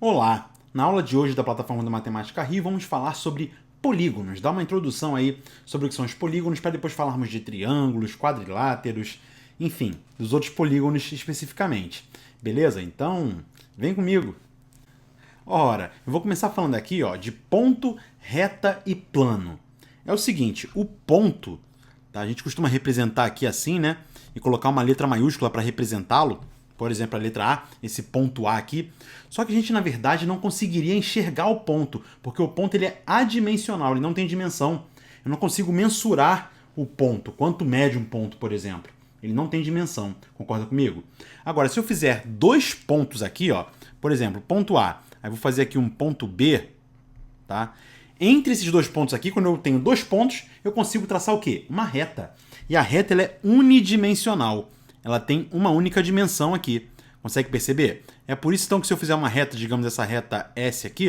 Olá! Na aula de hoje da plataforma da Matemática Rio vamos falar sobre polígonos, dar uma introdução aí sobre o que são os polígonos para depois falarmos de triângulos, quadriláteros, enfim, dos outros polígonos especificamente. Beleza? Então, vem comigo! Ora, eu vou começar falando aqui de ponto, reta e plano. É o seguinte, o ponto, tá? A gente costuma representar aqui assim, né? E colocar uma letra maiúscula para representá-lo. Por exemplo, a letra A, esse ponto A aqui. Só que a gente, na verdade, não conseguiria enxergar o ponto, porque o ponto ele é adimensional, ele não tem dimensão. Eu não consigo mensurar o ponto, quanto mede um ponto, por exemplo. Ele não tem dimensão, concorda comigo? Agora, se eu fizer dois pontos aqui, por exemplo, ponto A, aí vou fazer aqui um ponto B, tá? Entre esses dois pontos aqui, quando eu tenho dois pontos, eu consigo traçar o quê? Uma reta. E a reta ela é unidimensional. Ela tem uma única dimensão aqui. Consegue perceber? É por isso então que se eu fizer uma reta, digamos essa reta S aqui,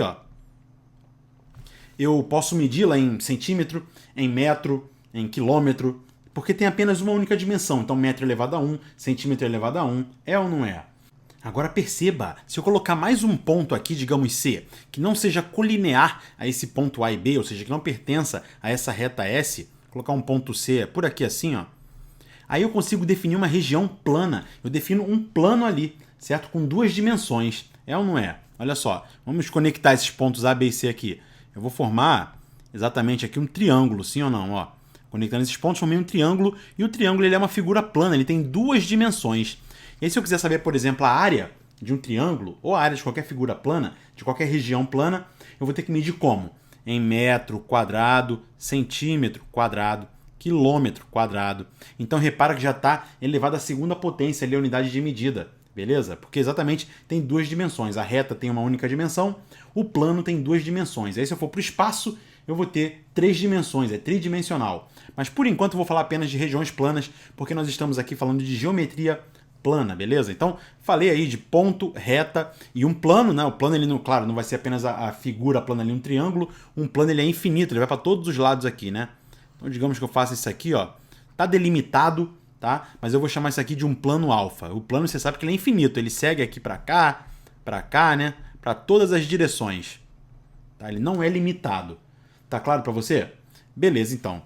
eu posso medi-la em centímetro, em metro, em quilômetro, porque tem apenas uma única dimensão. Então metro elevado a 1, centímetro elevado a 1, é ou não é? Agora perceba, se eu colocar mais um ponto aqui, digamos C, que não seja colinear a esse ponto A e B, ou seja, que não pertença a essa reta S, colocar um ponto C por aqui assim, aí eu consigo definir uma região plana. Eu defino um plano ali, certo? Com duas dimensões. É ou não é? Olha só, vamos conectar esses pontos A, B e C aqui. Eu vou formar exatamente aqui um triângulo, sim ou não? Conectando esses pontos, formei um triângulo, e o triângulo ele é uma figura plana, ele tem duas dimensões. E aí, se eu quiser saber, por exemplo, a área de um triângulo, ou a área de qualquer figura plana, de qualquer região plana, eu vou ter que medir como? Em metro quadrado, centímetro quadrado, quilômetro quadrado. Então repara que já está elevado à segunda potência ali a unidade de medida, beleza? Porque exatamente tem duas dimensões. A reta tem uma única dimensão, o plano tem duas dimensões. Aí se eu for para o espaço, eu vou ter três dimensões, é tridimensional. Mas por enquanto eu vou falar apenas de regiões planas, porque nós estamos aqui falando de geometria plana, beleza? Então, falei aí de ponto, reta e um plano, né? O plano, ele não, claro, não vai ser apenas a figura plana ali, um triângulo. Um plano, ele é infinito, ele vai para todos os lados aqui, né? Então, digamos que eu faça isso aqui, tá delimitado, tá? Mas eu vou chamar isso aqui de um plano alfa. O plano, você sabe que ele é infinito, ele segue aqui para cá, né? Para todas as direções, tá? Ele não é limitado. Tá claro para você? Beleza, então.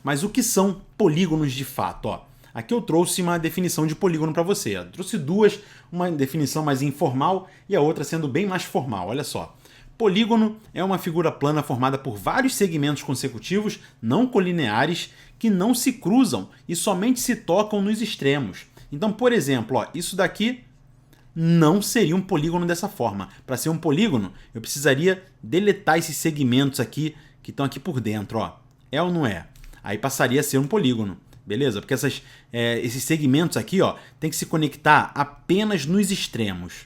Mas o que são polígonos de fato, Aqui eu trouxe uma definição de polígono para você. Eu trouxe duas, uma definição mais informal e a outra sendo bem mais formal. Olha só. Polígono é uma figura plana formada por vários segmentos consecutivos não colineares que não se cruzam e somente se tocam nos extremos. Então, por exemplo, isso daqui não seria um polígono dessa forma. Para ser um polígono, eu precisaria deletar esses segmentos aqui que estão aqui por dentro. É ou não é? Aí passaria a ser um polígono. Beleza? Porque esses segmentos aqui tem que se conectar apenas nos extremos,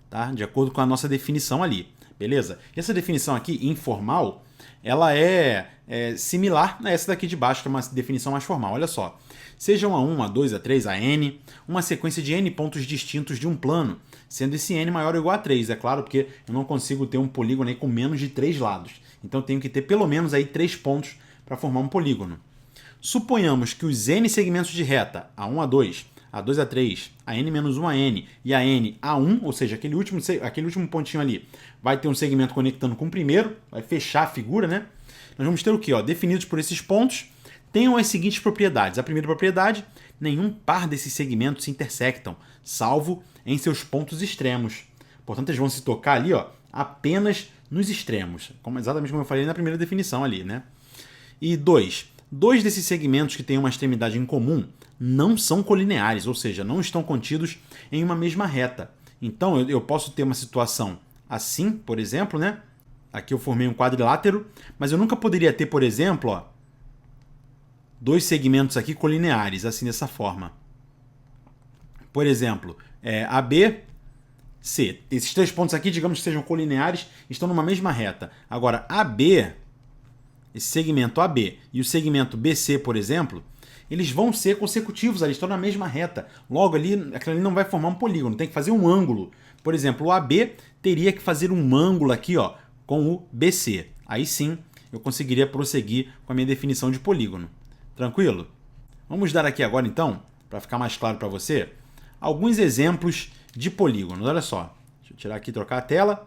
tá? De acordo com a nossa definição ali. Beleza? E essa definição aqui, informal, ela é similar a essa daqui de baixo, que é uma definição mais formal. Olha só. Sejam A1, A2, A3, AN, uma sequência de N pontos distintos de um plano, sendo esse N maior ou igual a 3, é claro, porque eu não consigo ter um polígono aí com menos de 3 lados. Então eu tenho que ter pelo menos aí 3 pontos para formar um polígono. Suponhamos que os N segmentos de reta, A1, A2, A2, A3, AN-1, AN e AN, A1, ou seja, aquele último pontinho ali, vai ter um segmento conectando com o primeiro, vai fechar a figura, né? Nós vamos ter o quê? Definidos por esses pontos, tenham as seguintes propriedades. A primeira propriedade, nenhum par desses segmentos se intersectam, salvo em seus pontos extremos. Portanto, eles vão se tocar ali apenas nos extremos, exatamente como eu falei na primeira definição ali, né? E dois desses segmentos que têm uma extremidade em comum não são colineares, ou seja, não estão contidos em uma mesma reta. Então, eu posso ter uma situação assim, por exemplo, né? Aqui eu formei um quadrilátero, mas eu nunca poderia ter, por exemplo, dois segmentos aqui colineares, assim, dessa forma. Por exemplo, AB, C. Esses três pontos aqui, digamos que sejam colineares, estão numa mesma reta. Agora, AB, esse segmento AB e o segmento BC, por exemplo, eles vão ser consecutivos, eles estão na mesma reta. Logo ali, aquilo ali não vai formar um polígono, tem que fazer um ângulo. Por exemplo, o AB teria que fazer um ângulo aqui com o BC. Aí sim, eu conseguiria prosseguir com a minha definição de polígono. Tranquilo? Vamos dar aqui agora, então, para ficar mais claro para você, alguns exemplos de polígonos. Olha só, deixa eu tirar aqui e trocar a tela.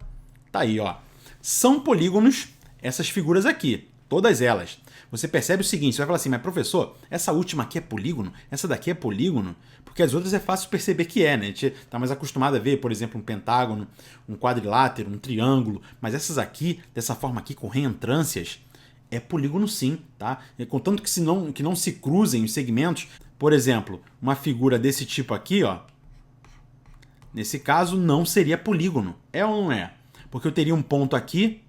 Tá aí, ó. São polígonos essas figuras aqui, todas elas. Você percebe o seguinte, você vai falar assim, mas professor, essa última aqui é polígono? Essa daqui é polígono? Porque as outras é fácil perceber que é, né? A gente está mais acostumado a ver, por exemplo, um pentágono, um quadrilátero, um triângulo, mas essas aqui, dessa forma aqui, com reentrâncias, é polígono sim, tá? Contanto que não se cruzem os segmentos. Por exemplo, uma figura desse tipo aqui, ó, nesse caso não seria polígono, é ou não é? Porque eu teria um ponto aqui,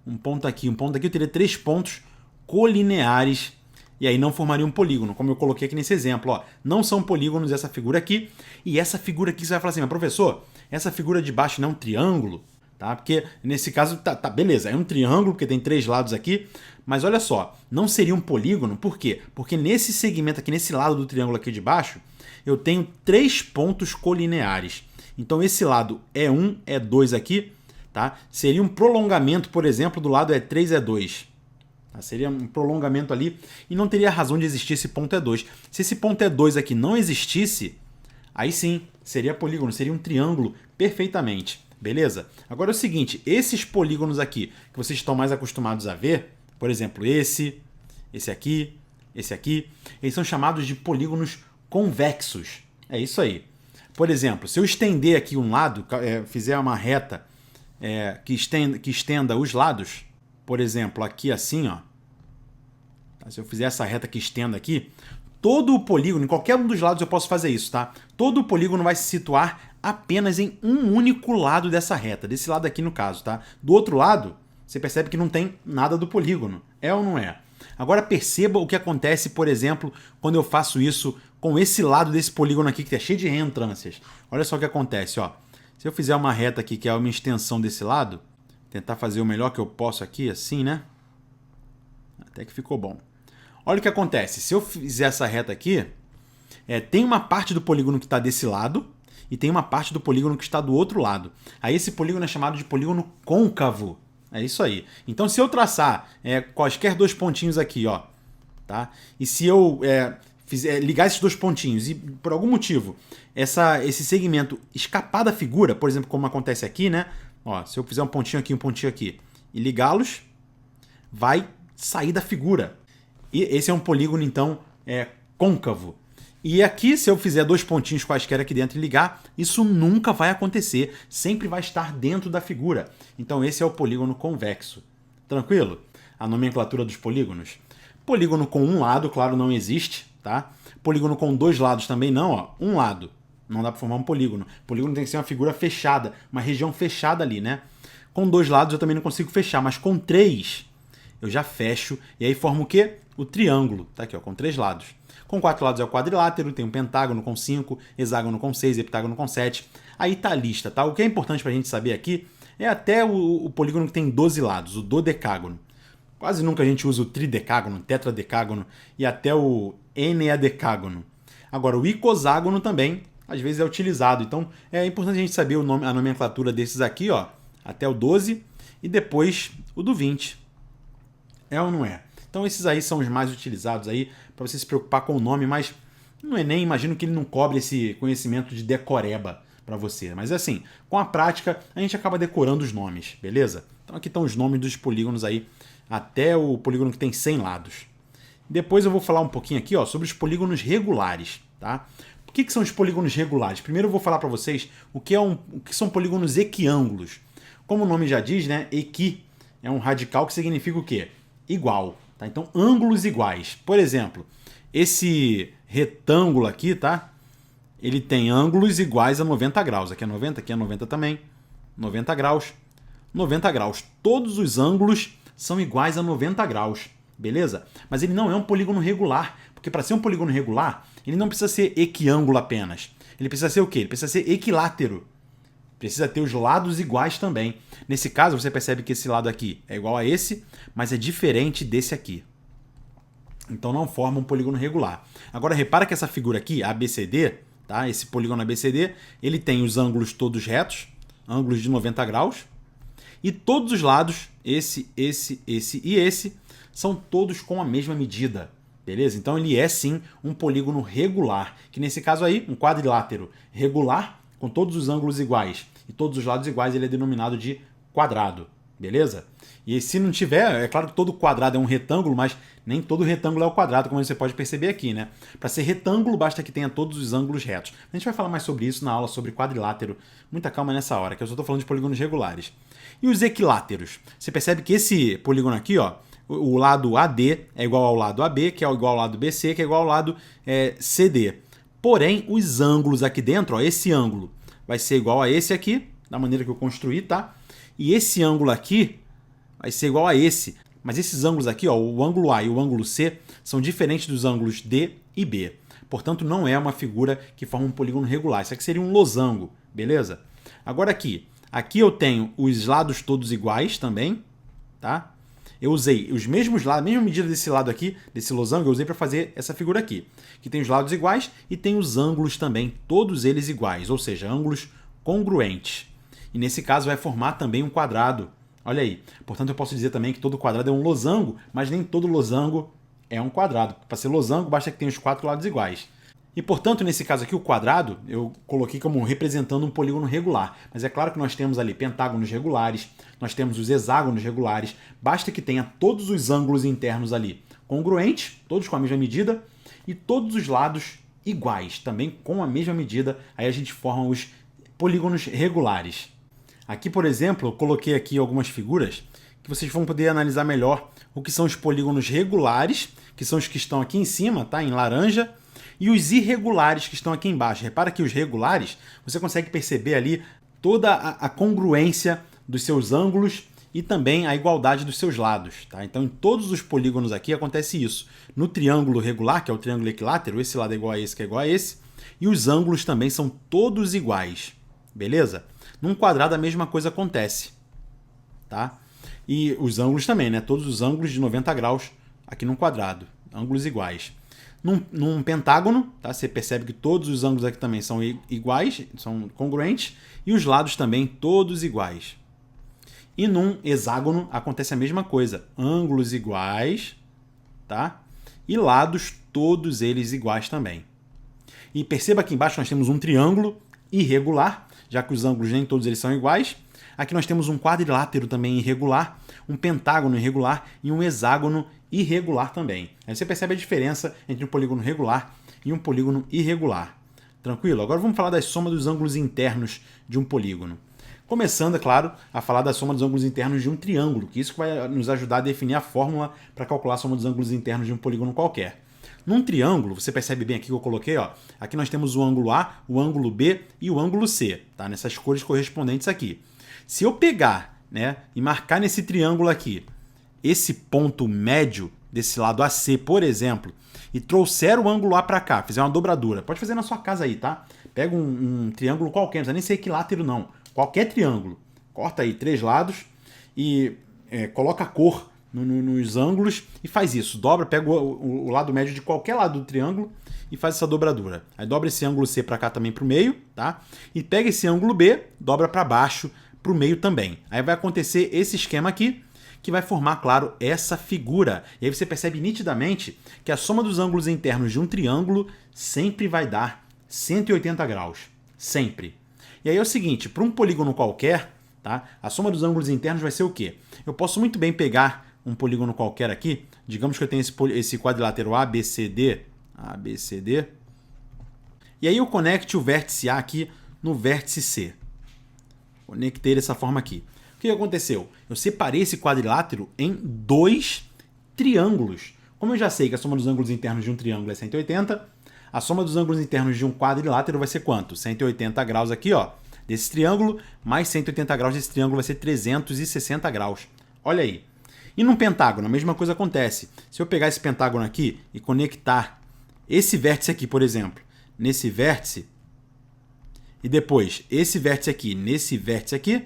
um ponto aqui, um ponto aqui, eu teria 3 pontos colineares e aí não formaria um polígono, como eu coloquei aqui nesse exemplo. Ó, não são polígonos essa figura aqui e essa figura aqui você vai falar assim, mas professor, essa figura de baixo não é um triângulo? Tá? Porque nesse caso, tá, beleza, é um triângulo porque tem 3 lados aqui, mas olha só, não seria um polígono, por quê? Porque nesse segmento aqui, nesse lado do triângulo aqui de baixo, eu tenho 3 pontos colineares. Então esse lado E1, E2 aqui, tá? Seria um prolongamento, por exemplo, do lado E3, E2. Tá? Seria um prolongamento ali e não teria razão de existir esse ponto E2. Se esse ponto E2 aqui não existisse, aí sim, seria polígono, seria um triângulo perfeitamente. Beleza? Agora é o seguinte, esses polígonos aqui que vocês estão mais acostumados a ver, por exemplo, esse aqui, eles são chamados de polígonos convexos. É isso aí. Por exemplo, se eu estender aqui um lado, fizer uma reta que estenda os lados, por exemplo, aqui assim, ó, tá? Se eu fizer essa reta que estenda aqui, todo o polígono, em qualquer um dos lados eu posso fazer isso, tá? Todo o polígono vai se situar apenas em um único lado dessa reta, desse lado aqui no caso, tá? Do outro lado, você percebe que não tem nada do polígono, é ou não é? Agora perceba o que acontece, por exemplo, quando eu faço isso com esse lado desse polígono aqui que é cheio de reentrâncias. Olha só o que acontece, ó. Se eu fizer uma reta aqui que é uma extensão desse lado, tentar fazer o melhor que eu posso aqui, assim, né? Até que ficou bom. Olha o que acontece, se eu fizer essa reta aqui, tem uma parte do polígono que está desse lado e tem uma parte do polígono que está do outro lado. Aí esse polígono é chamado de polígono côncavo. É isso aí. Então se eu traçar quaisquer 2 pontinhos aqui, ó, tá? E se eu ligar esses 2 pontinhos e por algum motivo esse segmento escapar da figura, por exemplo, como acontece aqui, né? Ó, se eu fizer um pontinho aqui e ligá-los, vai sair da figura. E esse é um polígono, então, côncavo. E aqui, se eu fizer 2 pontinhos quaisquer aqui dentro e ligar, isso nunca vai acontecer. Sempre vai estar dentro da figura. Então esse é o polígono convexo. Tranquilo? A nomenclatura dos polígonos. Polígono com um lado, claro, não existe, tá? Polígono com 2 lados também não, ó. Um lado. Não dá para formar um polígono. Polígono tem que ser uma figura fechada, uma região fechada ali, né? Com 2 lados eu também não consigo fechar, mas com 3 eu já fecho. E aí forma o quê? O triângulo. Tá aqui, ó, com 3 lados. Com 4 lados é o quadrilátero, tem um pentágono com 5, hexágono com 6, heptágono com 7. Aí tá a lista, tá? O que é importante pra gente saber aqui é até o polígono que tem 12 lados, o dodecágono. Quase nunca a gente usa o tridecágono, tetradecágono e até o eneadecágono. Agora, o icoságono também, às vezes, é utilizado. Então, é importante a gente saber a nomenclatura desses aqui, ó, até o 12 e depois o do 20. É ou não é? Então esses aí são os mais utilizados aí para você se preocupar com o nome, mas no Enem imagino que ele não cobre esse conhecimento de decoreba para você. Mas assim, com a prática a gente acaba decorando os nomes, beleza? Então aqui estão os nomes dos polígonos aí, até o polígono que tem 100 lados. Depois eu vou falar um pouquinho aqui, ó, sobre os polígonos regulares, tá? O que são os polígonos regulares? Primeiro eu vou falar para vocês o que são polígonos equiângulos. Como o nome já diz, né? Equi é um radical que significa o quê? Igual. Tá? Então, ângulos iguais. Por exemplo, esse retângulo aqui, tá? Ele tem ângulos iguais a 90 graus. Aqui é 90 também. 90 graus. 90 graus. Todos os ângulos são iguais a 90 graus. Beleza? Mas ele não é um polígono regular. Porque para ser um polígono regular, ele não precisa ser equiângulo apenas. Ele precisa ser o quê? Ele precisa ser equilátero. Precisa ter os lados iguais também. Nesse caso, você percebe que esse lado aqui é igual a esse, mas é diferente desse aqui. Então não forma um polígono regular. Agora repara que essa figura aqui, ABCD, tá? Esse polígono ABCD, ele tem os ângulos todos retos, ângulos de 90 graus, e todos os lados, esse e esse, são todos com a mesma medida. Beleza? Então ele é sim um polígono regular, que nesse caso aí, um quadrilátero regular, com todos os ângulos iguais e todos os lados iguais, ele é denominado de quadrado, beleza? E se não tiver, é claro que todo quadrado é um retângulo, mas nem todo retângulo é o quadrado, como você pode perceber aqui, né? Para ser retângulo, basta que tenha todos os ângulos retos. A gente vai falar mais sobre isso na aula sobre quadrilátero. Muita calma nessa hora, que eu só estou falando de polígonos regulares. E os equiláteros? Você percebe que esse polígono aqui, ó, o lado AD é igual ao lado AB, que é igual ao lado BC, que é igual ao lado CD. Porém, os ângulos aqui dentro, ó, esse ângulo vai ser igual a esse aqui, da maneira que eu construí, tá? E esse ângulo aqui vai ser igual a esse. Mas esses ângulos aqui, ó, o ângulo A e o ângulo C, são diferentes dos ângulos D e B. Portanto, não é uma figura que forma um polígono regular. Isso aqui seria um losango, beleza? Agora aqui eu tenho os lados todos iguais também, tá? Eu usei os mesmos lados, a mesma medida desse lado aqui, desse losango, eu usei para fazer essa figura aqui. Que tem os lados iguais e tem os ângulos também, todos eles iguais, ou seja, ângulos congruentes. E nesse caso vai formar também um quadrado. Olha aí. Portanto, eu posso dizer também que todo quadrado é um losango, mas nem todo losango é um quadrado. Para ser losango, basta que tenha os 4 lados iguais. E, portanto, nesse caso aqui, o quadrado, eu coloquei como representando um polígono regular. Mas é claro que nós temos ali pentágonos regulares, nós temos os hexágonos regulares, basta que tenha todos os ângulos internos ali congruentes, todos com a mesma medida, e todos os lados iguais, também com a mesma medida, aí a gente forma os polígonos regulares. Aqui, por exemplo, eu coloquei aqui algumas figuras que vocês vão poder analisar melhor o que são os polígonos regulares, que são os que estão aqui em cima, tá? Em laranja, e os irregulares que estão aqui embaixo. Repara que os regulares, você consegue perceber ali toda a congruência dos seus ângulos e também a igualdade dos seus lados, tá? Então, em todos os polígonos aqui acontece isso. No triângulo regular, que é o triângulo equilátero, esse lado é igual a esse, que é igual a esse, e os ângulos também são todos iguais, beleza? Num quadrado a mesma coisa acontece, tá? E os ângulos também, né? Todos os ângulos de 90 graus aqui num quadrado, ângulos iguais. Num pentágono, tá? Você percebe que todos os ângulos aqui também são iguais, são congruentes, e os lados também todos iguais. E num hexágono acontece a mesma coisa, ângulos iguais, tá? E lados todos eles iguais também. E perceba aqui embaixo nós temos um triângulo irregular, já que os ângulos nem todos eles são iguais. Aqui nós temos um quadrilátero também irregular, um pentágono irregular e um hexágono irregular também. Aí você percebe a diferença entre um polígono regular e um polígono irregular. Tranquilo? Agora vamos falar da soma dos ângulos internos de um polígono. Começando, é claro, a falar da soma dos ângulos internos de um triângulo, que isso vai nos ajudar a definir a fórmula para calcular a soma dos ângulos internos de um polígono qualquer. Num triângulo, você percebe bem aqui que eu coloquei, ó, aqui nós temos o ângulo A, o ângulo B e o ângulo C, tá? Nessas cores correspondentes aqui. Se eu pegar, né, e marcar nesse triângulo aqui, esse ponto médio desse lado AC, por exemplo, e trouxer o ângulo A para cá, fizer uma dobradura, pode fazer na sua casa aí, tá? Pega um triângulo qualquer, não precisa nem ser equilátero não, qualquer triângulo. Corta aí 3 lados e coloca a cor nos ângulos e faz isso. Dobra, pega o lado médio de qualquer lado do triângulo e faz essa dobradura. Aí dobra esse ângulo C para cá também para o meio, tá? E pega esse ângulo B, dobra para baixo para o meio também. Aí vai acontecer esse esquema aqui, que vai formar, claro, essa figura. E aí você percebe nitidamente que a soma dos ângulos internos de um triângulo sempre vai dar 180 graus. Sempre. E aí é o seguinte, para um polígono qualquer, tá? A soma dos ângulos internos vai ser o quê? Eu posso muito bem pegar um polígono qualquer aqui, digamos que eu tenho esse quadrilátero ABCD, e aí eu conecte o vértice A aqui no vértice C. Conectei dessa forma aqui. O que aconteceu? Eu separei esse quadrilátero em 2 triângulos. Como eu já sei que a soma dos ângulos internos de um triângulo é 180, a soma dos ângulos internos de um quadrilátero vai ser quanto? 180 graus aqui, ó, desse triângulo, mais 180 graus desse triângulo vai ser 360 graus. Olha aí. E num pentágono, a mesma coisa acontece. Se eu pegar esse pentágono aqui e conectar esse vértice aqui, por exemplo, nesse vértice, e depois esse vértice aqui nesse vértice aqui,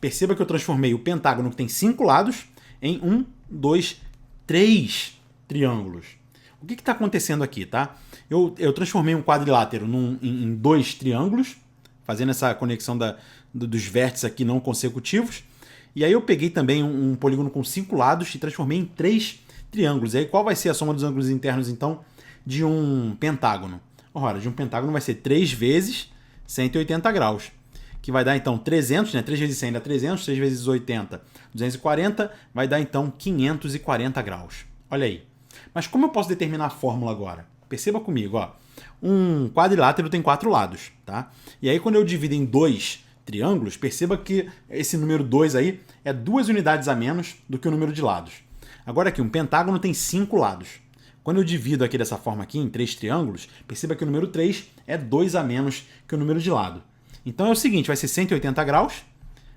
perceba que eu transformei o pentágono que tem 5 lados em 1, 2, 3 triângulos. O que está acontecendo aqui, tá? Eu transformei um quadrilátero em 2 triângulos, fazendo essa conexão dos vértices aqui não consecutivos. E aí eu peguei também um polígono com 5 lados e transformei em 3 triângulos. E aí qual vai ser a soma dos ângulos internos, então, de um pentágono? Ora, de um pentágono vai ser 3 vezes 180 graus. Que vai dar, então, 300, né? 3 vezes 100 dá 300, 3 vezes 80, 240, vai dar, então, 540 graus. Olha aí. Mas como eu posso determinar a fórmula agora? Perceba comigo, ó. Um quadrilátero tem 4 lados, tá? E aí, quando eu divido em 2 triângulos, perceba que esse número 2 aí é 2 unidades a menos do que o número de lados. Agora aqui, um pentágono tem 5 lados. Quando eu divido aqui dessa forma aqui, em 3 triângulos, perceba que o número 3 é 2 a menos que o número de lado. Então é o seguinte, vai ser 180 graus,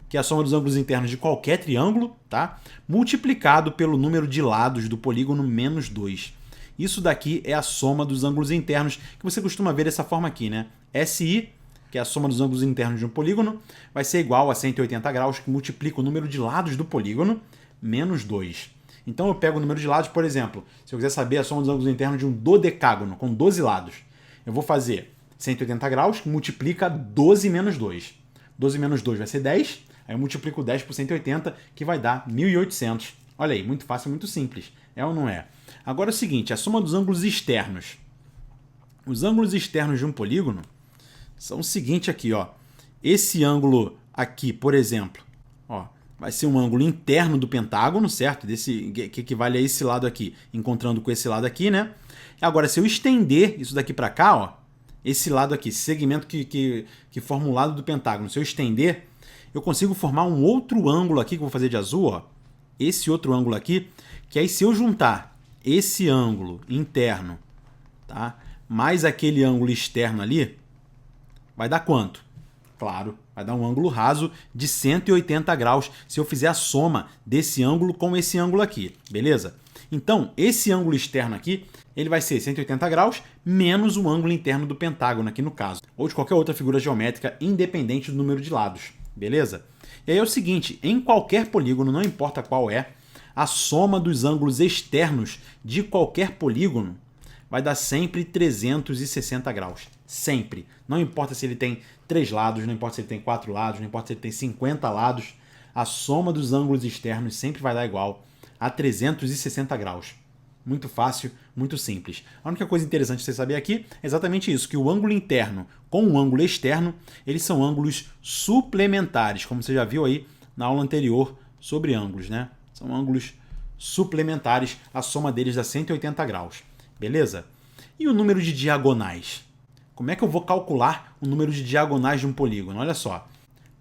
que é a soma dos ângulos internos de qualquer triângulo, tá? Multiplicado pelo número de lados do polígono menos 2. Isso daqui é a soma dos ângulos internos, que você costuma ver dessa forma aqui, né? SI, que é a soma dos ângulos internos de um polígono, vai ser igual a 180 graus, que multiplica o número de lados do polígono, menos 2. Então eu pego o número de lados, por exemplo, se eu quiser saber a soma dos ângulos internos de um dodecágono, com 12 lados, eu vou fazer 180 graus, que multiplica 12 menos 2. 12 menos 2 vai ser 10, aí eu multiplico 10 por 180, que vai dar 1.800. Olha aí, muito fácil, muito simples. É ou não é? Agora é o seguinte, a soma dos ângulos externos. Os ângulos externos de um polígono são o seguinte aqui, ó. Esse ângulo aqui, por exemplo, ó, vai ser um ângulo interno do pentágono, certo? Que equivale a esse lado aqui, encontrando com esse lado aqui, né? Agora, se eu estender isso daqui para cá, ó, esse lado aqui, esse segmento que forma o lado do pentágono, se eu estender, eu consigo formar um outro ângulo aqui, que eu vou fazer de azul, ó, esse outro ângulo aqui, que aí se eu juntar esse ângulo interno, tá, mais aquele ângulo externo ali, vai dar quanto? Claro, vai dar um ângulo raso de 180 graus se eu fizer a soma desse ângulo com esse ângulo aqui, beleza? Então, esse ângulo externo aqui, ele vai ser 180 graus menos o ângulo interno do pentágono aqui no caso, ou de qualquer outra figura geométrica independente do número de lados, beleza? E aí é o seguinte, em qualquer polígono, não importa qual é, a soma dos ângulos externos de qualquer polígono vai dar sempre 360 graus. Sempre. Não importa se ele tem 3 lados, não importa se ele tem 4 lados, não importa se ele tem 50 lados, a soma dos ângulos externos sempre vai dar igual a 360 graus. Muito fácil, muito simples. A única coisa interessante de você saber aqui é exatamente isso, que o ângulo interno com o ângulo externo, eles são ângulos suplementares, como você já viu aí na aula anterior sobre ângulos, né? São ângulos suplementares, a soma deles dá 180 graus, beleza? E o número de diagonais? Como é que eu vou calcular o número de diagonais de um polígono? Olha só,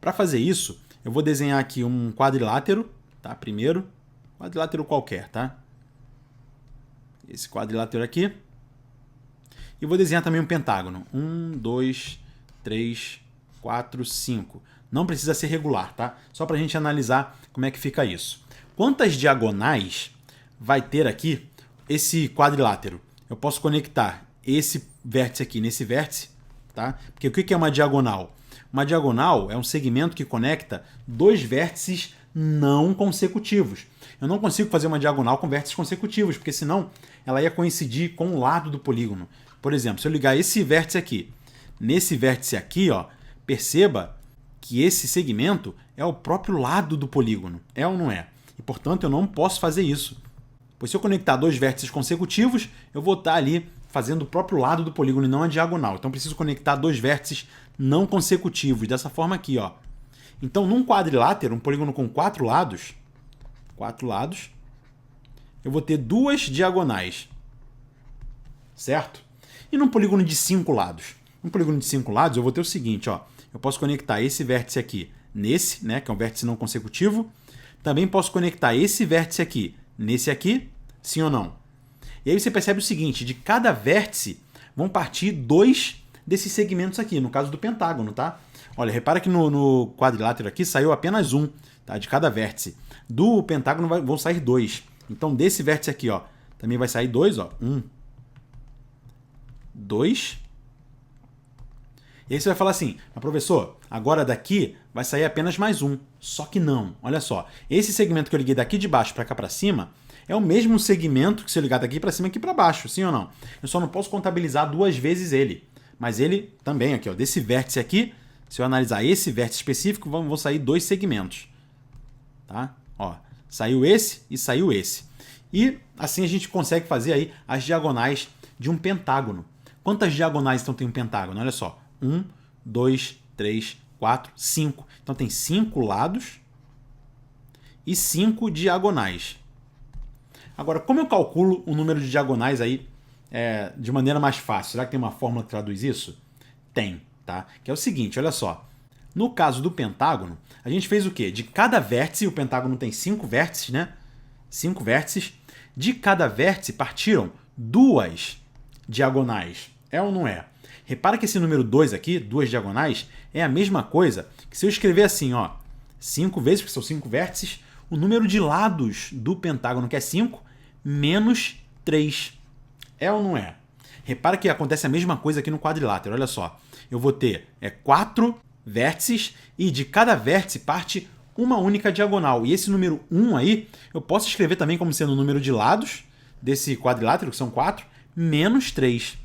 para fazer isso, eu vou desenhar aqui um quadrilátero, tá? Primeiro, quadrilátero qualquer, tá? Esse quadrilátero aqui. E vou desenhar também um pentágono. 1, 2, 3, 4, 5. Não precisa ser regular, tá? Só para a gente analisar como é que fica isso. Quantas diagonais vai ter aqui esse quadrilátero? Eu posso conectar esse vértice aqui nesse vértice, tá? Porque o que é uma diagonal? Uma diagonal é um segmento que conecta dois vértices não consecutivos. Eu não consigo fazer uma diagonal com vértices consecutivos, porque senão ela ia coincidir com o lado do polígono. Por exemplo, se eu ligar esse vértice aqui nesse vértice aqui, ó, perceba que esse segmento é o próprio lado do polígono. É ou não é? E, portanto, eu não posso fazer isso. Pois se eu conectar dois vértices consecutivos, eu vou estar ali fazendo o próprio lado do polígono e não a diagonal. Então, eu preciso conectar dois vértices não consecutivos, dessa forma aqui, ó. Então, num quadrilátero, um polígono com quatro lados, eu vou ter duas diagonais, certo? E num polígono de 5 lados? Num polígono de 5 lados, eu vou ter o seguinte, ó. Eu posso conectar esse vértice aqui nesse, né, que é um vértice não consecutivo. Também posso conectar esse vértice aqui nesse aqui, sim ou não? E aí você percebe o seguinte, de cada vértice vão partir dois desses segmentos aqui, no caso do pentágono, tá? Olha, repara que no quadrilátero aqui saiu apenas um, tá? De cada vértice. Do pentágono vão sair dois. Então, desse vértice aqui, ó, também vai sair dois, ó. 1, 2. E aí você vai falar assim, mas professor, agora daqui vai sair apenas mais um. Só que não, olha só. Esse segmento que eu liguei daqui de baixo para cá para cima é o mesmo segmento que se eu ligar daqui para cima aqui para baixo, sim ou não? Eu só não posso contabilizar duas vezes ele. Mas ele também aqui, ó, desse vértice aqui, se eu analisar esse vértice específico, vão sair dois segmentos. Tá? Ó, saiu esse e saiu esse. E assim a gente consegue fazer aí as diagonais de um pentágono. Quantas diagonais então tem um pentágono? Olha só. 1, 2, 3, 4, 5. Então tem 5 lados e 5 diagonais. Agora, como eu calculo o número de diagonais aí de maneira mais fácil? Será que tem uma fórmula que traduz isso? Tem, tá? Que é o seguinte, olha só. No caso do pentágono, a gente fez o quê? De cada vértice, o pentágono tem 5 vértices, né? 5 vértices. De cada vértice partiram 2 diagonais. É ou não é? Repara que esse número 2 aqui, 2 diagonais, é a mesma coisa que se eu escrever assim, ó, 5 vezes, porque são 5 vértices, o número de lados do pentágono, que é 5, menos 3. É ou não é? Repara que acontece a mesma coisa aqui no quadrilátero. Olha só. Eu vou ter 4 vértices e de cada vértice parte uma única diagonal. E esse número 1 aí, eu posso escrever também como sendo o número de lados desse quadrilátero, que são 4, menos 3.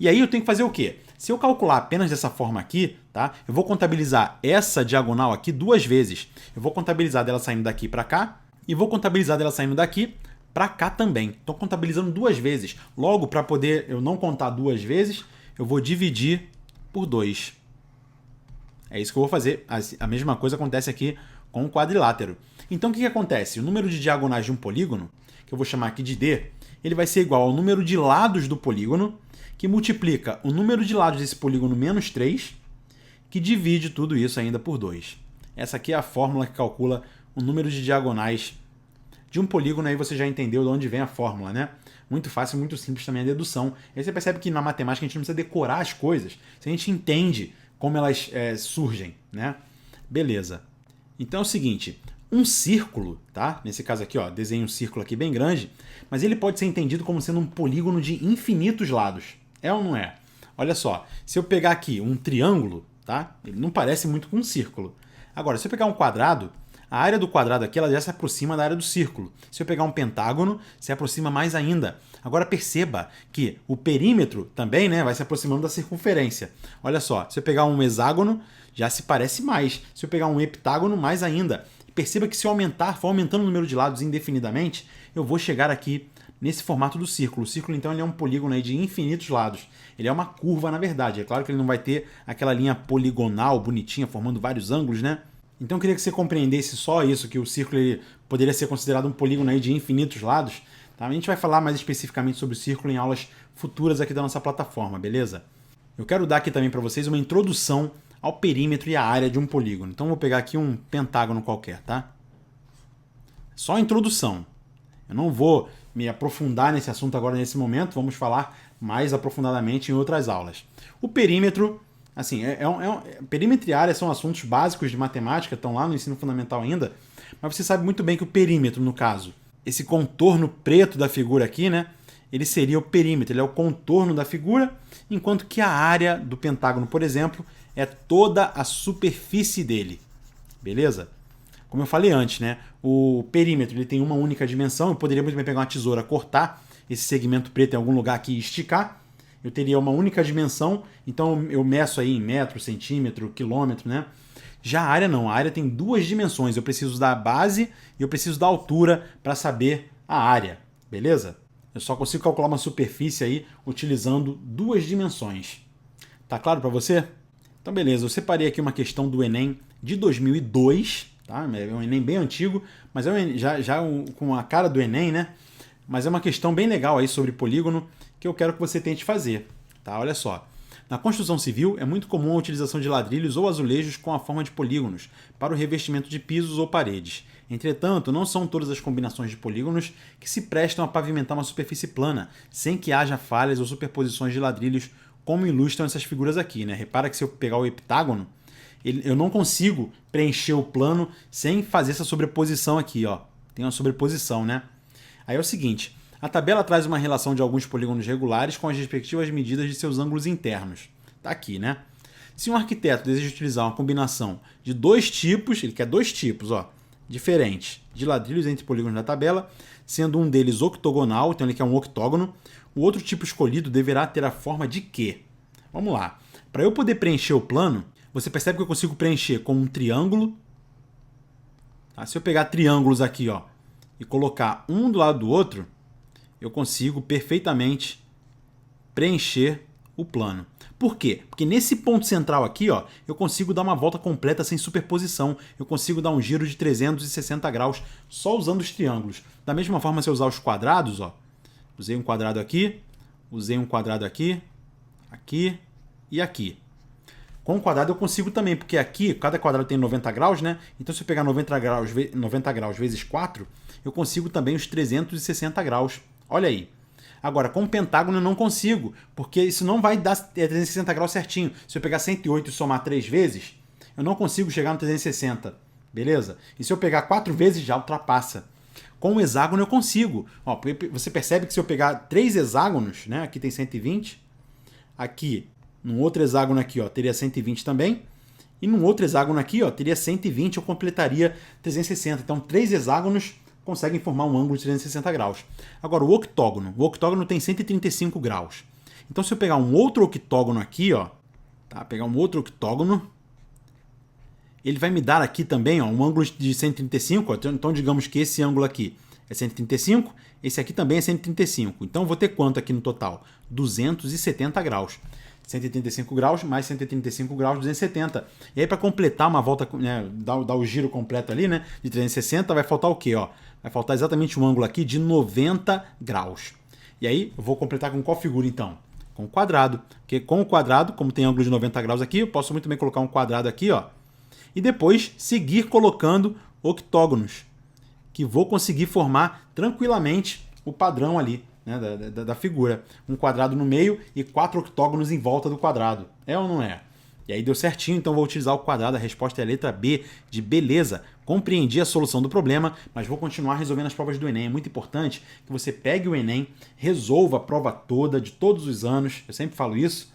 E aí eu tenho que fazer o quê? Se eu calcular apenas dessa forma aqui, tá? Eu vou contabilizar essa diagonal aqui 2 vezes. Eu vou contabilizar dela saindo daqui para cá e vou contabilizar dela saindo daqui para cá também. Estou contabilizando 2 vezes. Logo, para poder eu não contar 2 vezes, eu vou dividir por 2. É isso que eu vou fazer. A mesma coisa acontece aqui com o quadrilátero. Então o que acontece? O número de diagonais de um polígono, que eu vou chamar aqui de D, ele vai ser igual ao número de lados do polígono, que multiplica o número de lados desse polígono menos 3, que divide tudo isso ainda por 2. Essa aqui é a fórmula que calcula o número de diagonais de um polígono. Aí você já entendeu de onde vem a fórmula, né? Muito fácil, muito simples também a dedução. Aí você percebe que na matemática a gente não precisa decorar as coisas, se a gente entende como elas surgem, né? Beleza. Então é o seguinte, um círculo, tá? Nesse caso aqui, ó, desenho um círculo aqui bem grande, mas ele pode ser entendido como sendo um polígono de infinitos lados. É ou não é? Olha só, se eu pegar aqui um triângulo, tá? Ele não parece muito com um círculo. Agora, se eu pegar um quadrado, a área do quadrado aqui ela já se aproxima da área do círculo. Se eu pegar um pentágono, se aproxima mais ainda. Agora perceba que o perímetro também, né, vai se aproximando da circunferência. Olha só, se eu pegar um hexágono, já se parece mais. Se eu pegar um heptágono, mais ainda. Perceba que se eu for aumentando o número de lados indefinidamente, eu vou chegar aqui nesse formato do círculo. O círculo, então, ele é um polígono aí de infinitos lados. Ele é uma curva, na verdade. É claro que ele não vai ter aquela linha poligonal, bonitinha, formando vários ângulos, né? Então eu queria que você compreendesse só isso, que o círculo ele poderia ser considerado um polígono aí de infinitos lados. Tá? A gente vai falar mais especificamente sobre o círculo em aulas futuras aqui da nossa plataforma, beleza? Eu quero dar aqui também para vocês uma introdução ao perímetro e à área de um polígono. Então eu vou pegar aqui um pentágono qualquer, tá? Só a introdução. Eu não vou me aprofundar nesse assunto agora nesse momento, vamos falar mais aprofundadamente em outras aulas. O perímetro, assim, perímetro e área são assuntos básicos de matemática, estão lá no ensino fundamental ainda, mas você sabe muito bem que o perímetro, no caso, esse contorno preto da figura aqui, né, ele seria o perímetro, ele é o contorno da figura, enquanto que a área do pentágono, por exemplo, é toda a superfície dele, beleza? Como eu falei antes, né, o perímetro ele tem uma única dimensão, eu poderia muito bem pegar uma tesoura, cortar esse segmento preto em algum lugar aqui e esticar, eu teria uma única dimensão, então eu meço aí em metro, centímetro, quilômetro, né? Já a área não, a área tem 2 dimensões, eu preciso da base e eu preciso da altura para saber a área, beleza? Eu só consigo calcular uma superfície aí utilizando 2 dimensões. Tá claro para você? Então beleza, eu separei aqui uma questão do Enem de 2002, tá? É um Enem bem antigo, mas com a cara do Enem, né? Mas é uma questão bem legal aí sobre polígono que eu quero que você tente fazer, tá? Olha só. Na construção civil, é muito comum a utilização de ladrilhos ou azulejos com a forma de polígonos para o revestimento de pisos ou paredes. Entretanto, não são todas as combinações de polígonos que se prestam a pavimentar uma superfície plana, sem que haja falhas ou superposições de ladrilhos, como ilustram essas figuras aqui, né? Repara que se eu pegar o heptágono, eu não consigo preencher o plano sem fazer essa sobreposição aqui, ó. Tem uma sobreposição, né? Aí é o seguinte, a tabela traz uma relação de alguns polígonos regulares com as respectivas medidas de seus ângulos internos. Tá aqui, né? Se um arquiteto deseja utilizar uma combinação de 2 tipos, ele quer 2 tipos, ó, diferentes de ladrilhos entre polígonos da tabela, sendo um deles octogonal, então ele quer um octógono, o outro tipo escolhido deverá ter a forma de quê? Vamos lá. Para eu poder preencher o plano, você percebe que eu consigo preencher com um triângulo. Tá? Se eu pegar triângulos aqui, ó, e colocar um do lado do outro, eu consigo perfeitamente preencher o plano. Por quê? Porque nesse ponto central aqui, ó, eu consigo dar uma volta completa sem superposição. Eu consigo dar um giro de 360 graus só usando os triângulos. Da mesma forma, se eu usar os quadrados, ó, usei um quadrado aqui, usei um quadrado aqui, aqui e aqui. Com o quadrado eu consigo também, porque aqui cada quadrado tem 90 graus, né? Então se eu pegar 90 graus vezes 4, eu consigo também os 360 graus. Olha aí. Agora, com o pentágono eu não consigo, porque isso não vai dar 360 graus certinho. Se eu pegar 108 e somar 3 vezes, eu não consigo chegar no 360, beleza? E se eu pegar 4 vezes, já ultrapassa. Com o hexágono eu consigo. Ó, você percebe que se eu pegar 3 hexágonos, né? Aqui tem 120, aqui, num outro hexágono aqui, ó, teria 120 também, e num outro hexágono aqui, ó, teria 120, eu completaria 360. Então, 3 hexágonos conseguem formar um ângulo de 360 graus. Agora, o octógono tem 135 graus. Então, se eu pegar um outro octógono aqui, ó, tá? Pegar um outro octógono, ele vai me dar aqui também, ó, um ângulo de 135. Ó. Então, digamos que esse ângulo aqui é 135, esse aqui também é 135. Então, eu vou ter quanto aqui no total? 270 graus. 135 graus mais 135 graus, 270. E aí, para completar uma volta, né, dar o giro completo ali, né, de 360, vai faltar o quê? Ó? Vai faltar exatamente um ângulo aqui de 90 graus. E aí, eu vou completar com qual figura, então? Com o quadrado. Porque com o quadrado, como tem ângulo de 90 graus aqui, eu posso muito bem colocar um quadrado aqui, ó, e depois seguir colocando octógonos, que vou conseguir formar tranquilamente o padrão ali, né, da figura. Um quadrado no meio e 4 octógonos em volta do quadrado. É ou não é? E aí deu certinho, então vou utilizar o quadrado. A resposta é a letra B, de beleza. Compreendi a solução do problema, mas vou continuar resolvendo as provas do Enem. É muito importante que você pegue o Enem, resolva a prova toda, de todos os anos. Eu sempre falo isso.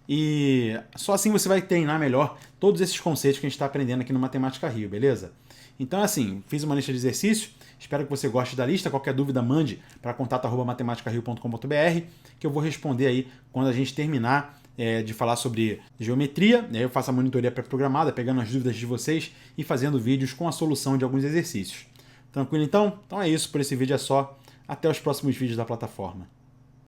E só assim você vai treinar melhor todos esses conceitos que a gente está aprendendo aqui no Matemática Rio, beleza? Então, assim, fiz uma lista de exercícios. Espero que você goste da lista. Qualquer dúvida, mande para contato@matematicario.com.br, que eu vou responder aí quando a gente terminar de falar sobre geometria. Eu faço a monitoria pré-programada, pegando as dúvidas de vocês e fazendo vídeos com a solução de alguns exercícios. Tranquilo, então? Então é isso. Por esse vídeo é só. Até os próximos vídeos da plataforma.